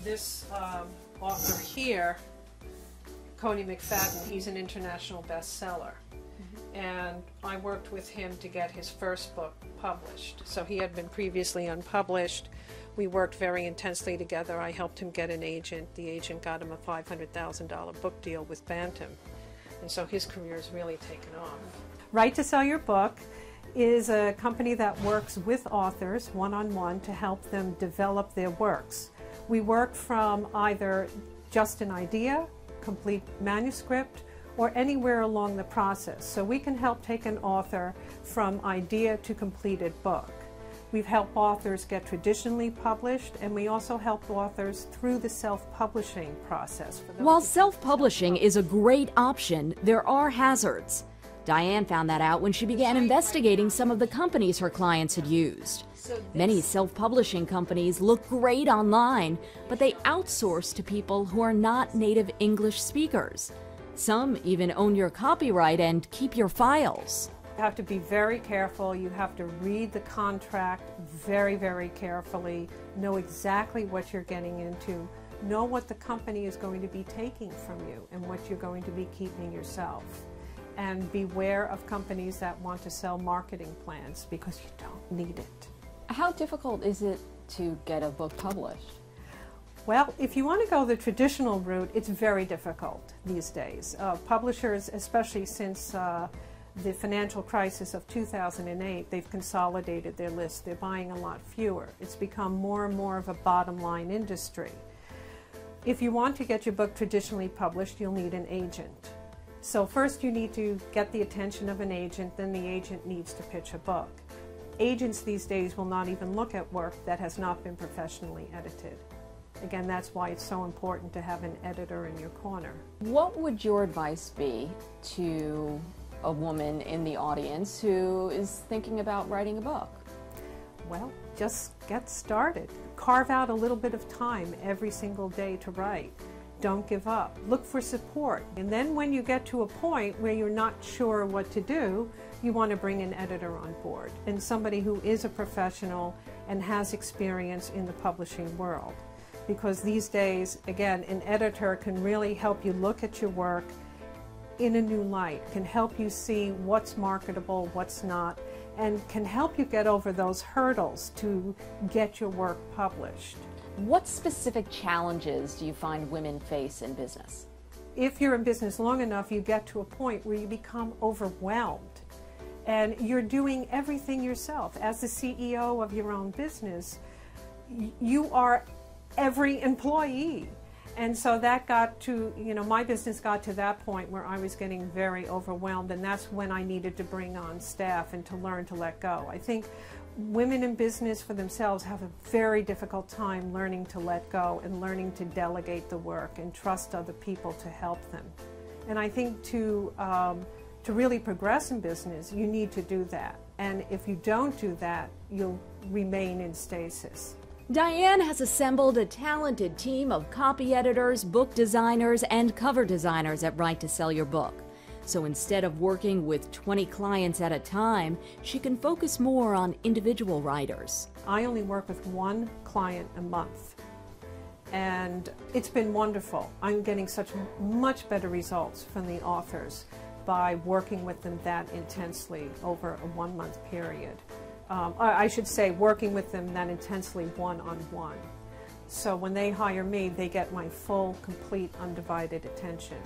this author here, Cody McFadden, he's an international bestseller. And I worked with him to get his first book published. So he had been previously unpublished. We worked very intensely together. I helped him get an agent. The agent got him a $500,000 book deal with Bantam. And so his career has really taken off. Right to Sell Your Book is a company that works with authors one-on-one to help them develop their works. We work from either just an idea, complete manuscript, or anywhere along the process. So we can help take an author from idea to completed book. We've helped authors get traditionally published, and we also help authors through the self-publishing process. While self-publishing is a great option, there are hazards. Diane found that out when she began investigating some of the companies her clients had used. Many self-publishing companies look great online, but they outsource to people who are not native English speakers. Some even own your copyright and keep your files. You have to be very careful. You have to read the contract very, very carefully, know exactly what you're getting into, know what the company is going to be taking from you and what you're going to be keeping yourself. And beware of companies that want to sell marketing plans because you don't need it. How difficult is it to get a book published? Well, if you want to go the traditional route, it's very difficult these days. Publishers, especially since the financial crisis of 2008, they've consolidated their list. They're buying a lot fewer. It's become more and more of a bottom line industry. If you want to get your book traditionally published, you'll need an agent. So first you need to get the attention of an agent, then the agent needs to pitch a book. Agents these days will not even look at work that has not been professionally edited. Again, that's why it's so important to have an editor in your corner. What would your advice be to a woman in the audience who is thinking about writing a book? Well, just get started. Carve out a little bit of time every single day to write. Don't give up. Look for support. And then when you get to a point where you're not sure what to do, you want to bring an editor on board and somebody who is a professional and has experience in the publishing world. Because these days, again, an editor can really help you look at your work in a new light, can help you see what's marketable, what's not, and can help you get over those hurdles to get your work published. What specific challenges do you find women face in business? If you're in business long enough, you get to a point where you become overwhelmed and you're doing everything yourself. As the CEO of your own business, you are every employee. And so that got to, my business got to that point where I was getting very overwhelmed, and that's when I needed to bring on staff and to learn to let go. I think women in business for themselves have a very difficult time learning to let go and learning to delegate the work and trust other people to help them. And I think to really progress in business, you need to do that. And if you don't do that, you'll remain in stasis. Diane has assembled a talented team of copy editors, book designers, and cover designers at Right to Sell Your Book. So instead of working with 20 clients at a time, she can focus more on individual writers. I only work with one client a month, and it's been wonderful. I'm getting such much better results from the authors by working with them that intensely over a one-month period. I should say working with them that intensely one-on-one. So when they hire me, they get my full, complete, undivided attention.